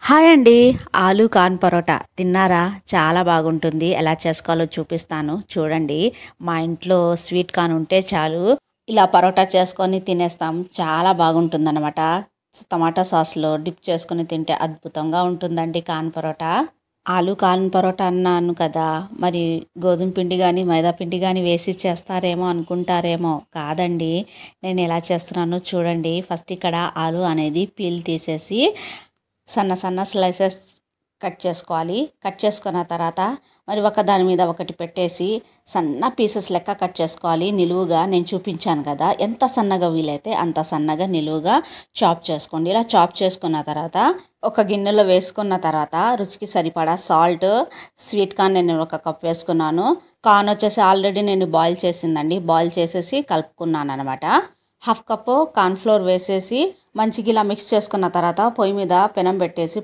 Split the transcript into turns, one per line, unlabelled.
Hi అండి. ఆలు corn parotta తిన్నారా? చాలా బాగుంటుంది. ఎలా చేసుకోవాలో చూపిస్తాను చూడండి. మా ఇంట్లో స్వీట్ కార్న్ ఉంటే చాలు ఇలా పరోటా చేసుకొని తినేస్తాం. చాలా బాగుంటుందన్నమాట. టమాటా సాస్‌లో డిప్ చేసుకొని తింటే అద్భుతంగా ఉంటుందండి కార్న్ పరోటా. ఆలు కార్న్ పరోటా అన్నాను కదా! మరి గోధుమ పిండి గాని, మైదా పిండి గాని వేసి చేస్తారేమో అనుకుంటారేమో. కాదండి. నేను ఎలా చేస్తున్నానో చూడండి. ఫస్ట్ ఇక్కడ ఆలు అనేది పీల్ తీసేసి సన్న సన్న స్లైసెస్ కట్ చేసుకోవాలి. కట్ చేసుకున్న తర్వాత మరి ఒక దాని మీద ఒకటి పెట్టేసి సన్న పీసెస్ లెక్క కట్ చేసుకోవాలి. నిలువుగా నేను చూపించాను కదా! ఎంత సన్నగా వీలైతే అంత సన్నగా నిలువుగా చాప్ చేసుకోండి. ఇలా చాప్ చేసుకున్న తర్వాత ఒక గిన్నెలో వేసుకున్న తర్వాత రుచికి సరిపడా సాల్ట్, స్వీట్ కార్న్ నేను ఒక కప్ వేసుకున్నాను. కార్న్ వచ్చేసి ఆల్రెడీ నేను బాయిల్ చేసిందండి. బాయిల్ చేసేసి కలుపుకున్నాను అనమాట. హాఫ్ కప్పు కార్న్‌ఫ్లోర్ వేసేసి మంచిగా ఇలా మిక్స్ చేసుకున్న తర్వాత పొయ్యి మీద పెనం పెట్టేసి